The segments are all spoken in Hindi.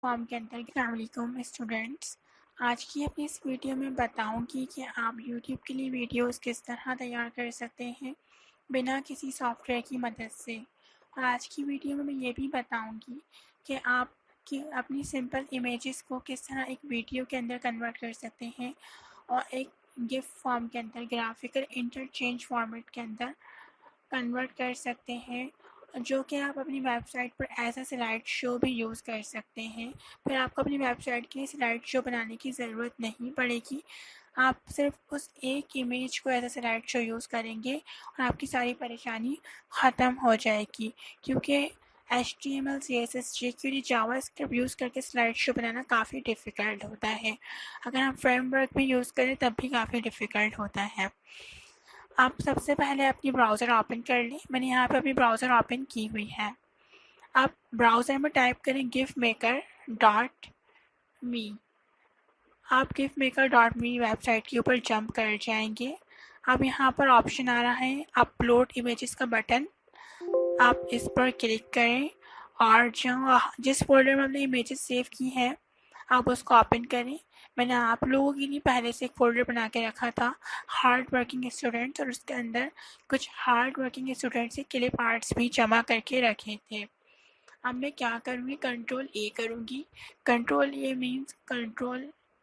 फॉर्म के अंदर अस्सलामुअलैकुम स्टूडेंट्स। आज की अपनी इस वीडियो में बताऊंगी कि आप यूट्यूब के लिए वीडियोस किस तरह तैयार कर सकते हैं बिना किसी सॉफ्टवेयर की मदद से। और आज की वीडियो में मैं ये भी बताऊंगी कि आप कि अपनी सिंपल इमेजेस को किस तरह एक वीडियो के अंदर कन्वर्ट कर सकते हैं और एक गिफ फॉर्म के अंदर ग्राफिकल इंटरचेंज फॉर्मेट के अंदर कन्वर्ट कर सकते हैं, जो कि आप अपनी वेबसाइट पर एज अ स्लाइड शो भी यूज़ कर सकते हैं। फिर आपको अपनी वेबसाइट के लिए स्लाइड शो बनाने की ज़रूरत नहीं पड़ेगी। आप सिर्फ उस एक इमेज को as a slide show use करेंगे और आपकी सारी परेशानी ख़त्म हो जाएगी, क्योंकि HTML, CSS, jQuery, JavaScript use करके स्लाइड शो बनाना काफ़ी डिफ़िकल्ट होता है। अगर हम फ्रेमवर्क भी यूज़ करें तब भी काफ़ी डिफ़िकल्ट होता है। आप सबसे पहले अपनी ब्राउज़र ओपन कर लें। मैंने यहाँ पे अपनी ब्राउज़र ओपन की हुई है। आप ब्राउज़र में टाइप करें gifmaker.me। आप gifmaker.me वेबसाइट के ऊपर जंप कर जाएंगे। अब यहाँ पर ऑप्शन आ रहा है अपलोड इमेजेस का बटन, आप इस पर क्लिक करें और जिस फोल्डर में हमने इमेजेस सेव की हैं आप उसको ओपन करें। मैंने आप लोगों के लिए पहले से एक फ़ोल्डर बना के रखा था हार्ड वर्किंग स्टूडेंट्स, और उसके अंदर कुछ हार्ड वर्किंग स्टूडेंट्स के क्लिप आर्ट्स भी जमा करके रखे थे। अब मैं क्या करूँगी, कंट्रोल ए करूँगी। कंट्रोल ए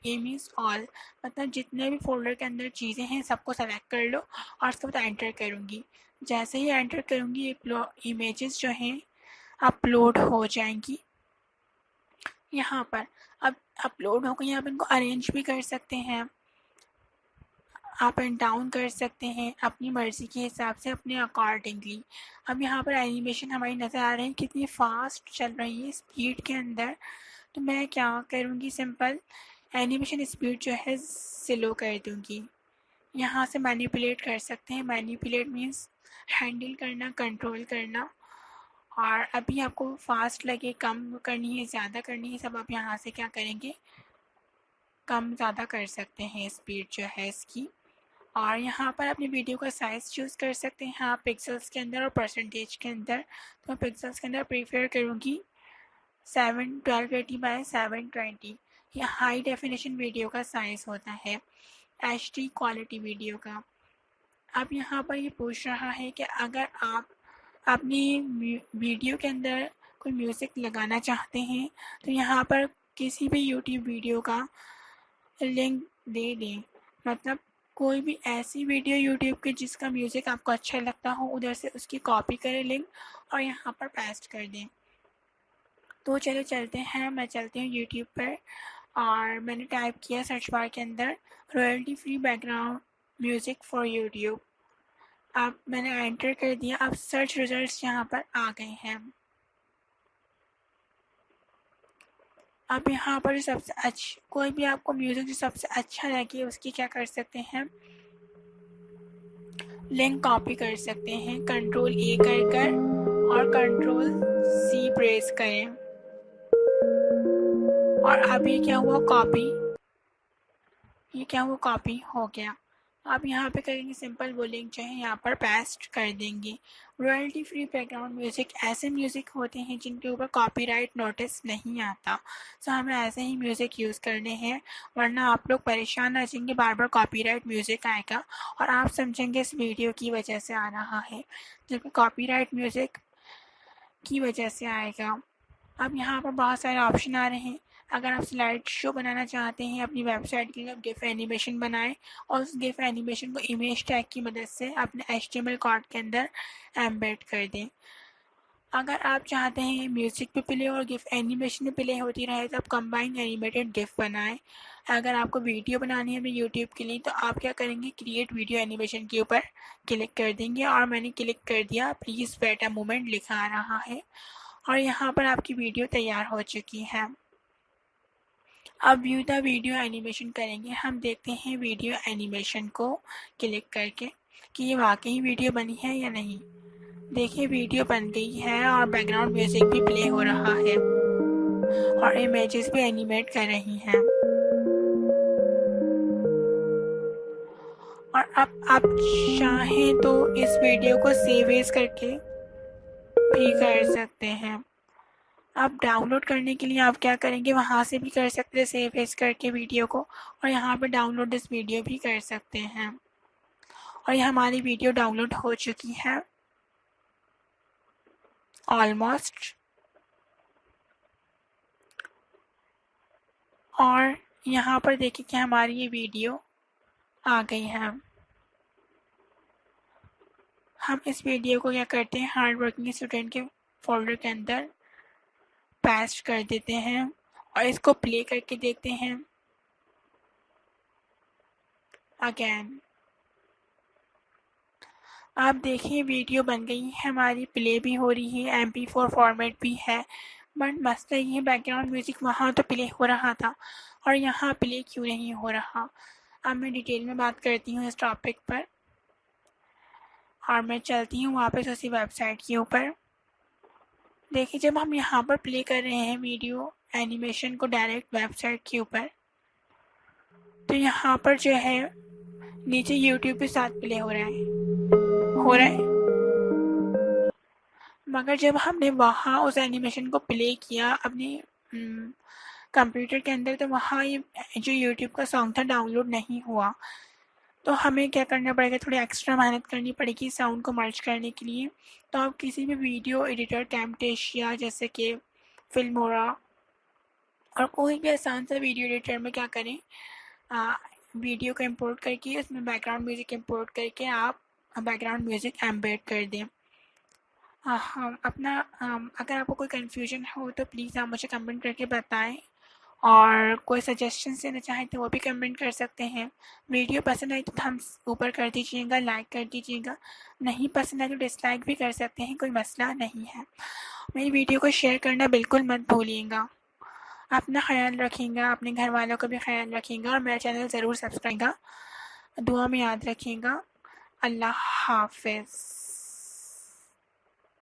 मीन्स ऑल, मतलब जितने भी फोल्डर के अंदर चीज़ें हैं सबको सेलेक्ट कर लो और उसके बाद एंटर करूँगी। जैसे ही एंटर करूँगी ये इमेजेस जो हैं अपलोड हो जाएंगी। यहाँ पर अब अपलोड हो गई, आप इनको अरेंज भी कर सकते हैं, अप एंड डाउन कर सकते हैं अपनी मर्ज़ी के हिसाब से, अपने अकॉर्डिंगली। अब यहाँ पर एनिमेशन हमारी नज़र आ रही है कितनी फास्ट चल रही है स्पीड के अंदर। तो मैं क्या करूँगी, सिंपल एनिमेशन स्पीड जो है स्लो कर दूँगी। यहाँ से मैनिपुलेट कर सकते हैं। मैनिपुलेट मीन्स हैंडल करना, कंट्रोल करना। और अभी आपको फास्ट लगे, कम करनी है, ज़्यादा करनी है, सब आप यहाँ से क्या करेंगे, कम ज़्यादा कर सकते हैं स्पीड जो है इसकी। और यहाँ पर अपनी वीडियो का साइज़ चूज़ कर सकते हैं आप पिक्सल्स के अंदर और परसेंटेज के अंदर। तो मैं पिक्सल्स के अंदर प्रीफर करूँगी 1280x720। यह हाई डेफिनेशन वीडियो का साइज़ होता है, HD क्वालिटी वीडियो का। अब यहाँ पर ये पूछ रहा है कि अगर आप अपनी वीडियो के अंदर कोई म्यूज़िक लगाना चाहते हैं तो यहाँ पर किसी भी यूट्यूब वीडियो का लिंक दे दें। मतलब कोई भी ऐसी वीडियो यूट्यूब की जिसका म्यूज़िक आपको अच्छा लगता हो, उधर से उसकी कॉपी करें लिंक और यहाँ पर पेस्ट कर दें। तो चलो चलते हैं, मैं चलती हूँ यूट्यूब पर और मैंने टाइप किया सर्च बार के अंदर royalty free background music for YouTube. अब मैंने एंटर कर दिया। अब सर्च रिजल्ट्स यहाँ पर आ गए हैं। अब यहाँ पर सबसे कोई भी आपको म्यूज़िक जो सबसे अच्छा लगे उसकी क्या कर सकते हैं, लिंक कॉपी कर सकते हैं। कंट्रोल ए कर और कंट्रोल C प्रेस करें और अब ये क्या हुआ, कॉपी हो गया। आप यहाँ पे करेंगे सिंपल, वो लिंक जो है यहाँ पर पेस्ट कर देंगे। रॉयल्टी फ्री बैकग्राउंड म्यूज़िक ऐसे म्यूज़िक होते हैं जिनके ऊपर कॉपीराइट नोटिस नहीं आता। सो हमें ऐसे ही म्यूज़िक यूज़ करने हैं, वरना आप लोग परेशान आ जाएंगे, बार बार कॉपीराइट म्यूज़िक आएगा और आप समझेंगे इस वीडियो की वजह से आ रहा है, जबकि कॉपीराइट म्यूज़िक की वजह से आएगा। अब यहाँ पर बहुत सारे ऑप्शन आ रहे हैं। अगर आप स्लाइड शो बनाना चाहते हैं अपनी वेबसाइट के लिए, आप गिफ एनिमेशन बनाएं और उस गिफ एनिमेशन को इमेज टैग की मदद से अपने HTML कोड के अंदर एम्बेड कर दें। अगर आप चाहते हैं म्यूज़िक भी प्ले और गिफ एनिमेशन भी प्ले होती रहे तो आप कंबाइंड एनिमेटेड गिफ बनाएं। अगर आपको वीडियो बनानी है अपने यूट्यूब के लिए तो आप क्या करेंगे, क्रिएट वीडियो एनिमेशन के ऊपर क्लिक कर देंगे और मैंने क्लिक कर दिया। प्लीज़ वेट अ मोमेंट लिखा आ रहा है और यहाँ पर आपकी वीडियो तैयार हो चुकी है। अब व्यू द वीडियो एनिमेशन करेंगे। हम देखते हैं वीडियो एनिमेशन को क्लिक करके कि ये वाकई वीडियो बनी है या नहीं। देखिए वीडियो बन गई है और बैकग्राउंड म्यूजिक भी प्ले हो रहा है और इमेजेस भी एनिमेट कर रही हैं। और अब आप चाहें तो इस वीडियो को सेव एज करके भी कर सकते हैं। अब डाउनलोड करने के लिए आप क्या करेंगे, वहाँ से भी कर सकते हैं सेव एज करके वीडियो को, और यहाँ पे डाउनलोड दिस वीडियो भी कर सकते हैं। और ये हमारी वीडियो डाउनलोड हो चुकी है ऑलमोस्ट। और यहाँ पर देखिए कि हमारी ये वीडियो आ गई है। हम इस वीडियो को क्या करते हैं, हार्ड वर्किंग स्टूडेंट के फोल्डर के अंदर पेस्ट कर देते हैं और इसको प्ले करके देखते हैं अगेन। आप देखिए वीडियो बन गई है हमारी, प्ले भी हो रही है, MP4 फॉर्मेट भी है। बट मसला ये बैकग्राउंड म्यूज़िक वहाँ तो प्ले हो रहा था और यहाँ प्ले क्यों नहीं हो रहा। अब मैं डिटेल में बात करती हूँ इस टॉपिक पर और मैं चलती हूँ वापस उसी वेबसाइट के ऊपर। देखिए जब हम यहाँ पर प्ले कर रहे हैं वीडियो एनिमेशन को डायरेक्ट वेबसाइट के ऊपर, तो यहाँ पर जो है नीचे यूट्यूब के साथ प्ले हो रहा है। मगर जब हमने वहाँ उस एनिमेशन को प्ले किया अपने कंप्यूटर के अंदर, तो वहाँ ये जो यूट्यूब का सॉन्ग था डाउनलोड नहीं हुआ। तो हमें क्या करना पड़ेगा, थोड़ी एक्स्ट्रा मेहनत करनी पड़ेगी साउंड को मर्ज करने के लिए। तो आप किसी भी वीडियो एडिटर, कैमटेशिया जैसे कि फिल्मोरा और कोई भी आसान सा वीडियो एडिटर में क्या करें, वीडियो को इंपोर्ट करके उसमें बैकग्राउंड म्यूज़िक इंपोर्ट करके आप बैकग्राउंड म्यूज़िक एम्बेड कर दें। हाँ अपना अगर आपको कोई कन्फ्यूजन हो तो प्लीज़ आप मुझे कमेंट करके बताएं, और कोई सजेशन देना चाहें तो वो भी कमेंट कर सकते हैं। वीडियो पसंद आई तो थम्स ऊपर कर दीजिएगा, लाइक कर दीजिएगा। नहीं पसंद आए तो डिसलाइक भी कर सकते हैं, कोई मसला नहीं है। मेरी वीडियो को शेयर करना बिल्कुल मत भूलिएगा। अपना ख्याल रखिएगा, अपने घर वालों का भी ख्याल रखिएगा और मेरा चैनल ज़रूर सब्सक्राइब, दुआ में याद रखिएगा। अल्लाह हाफिज़।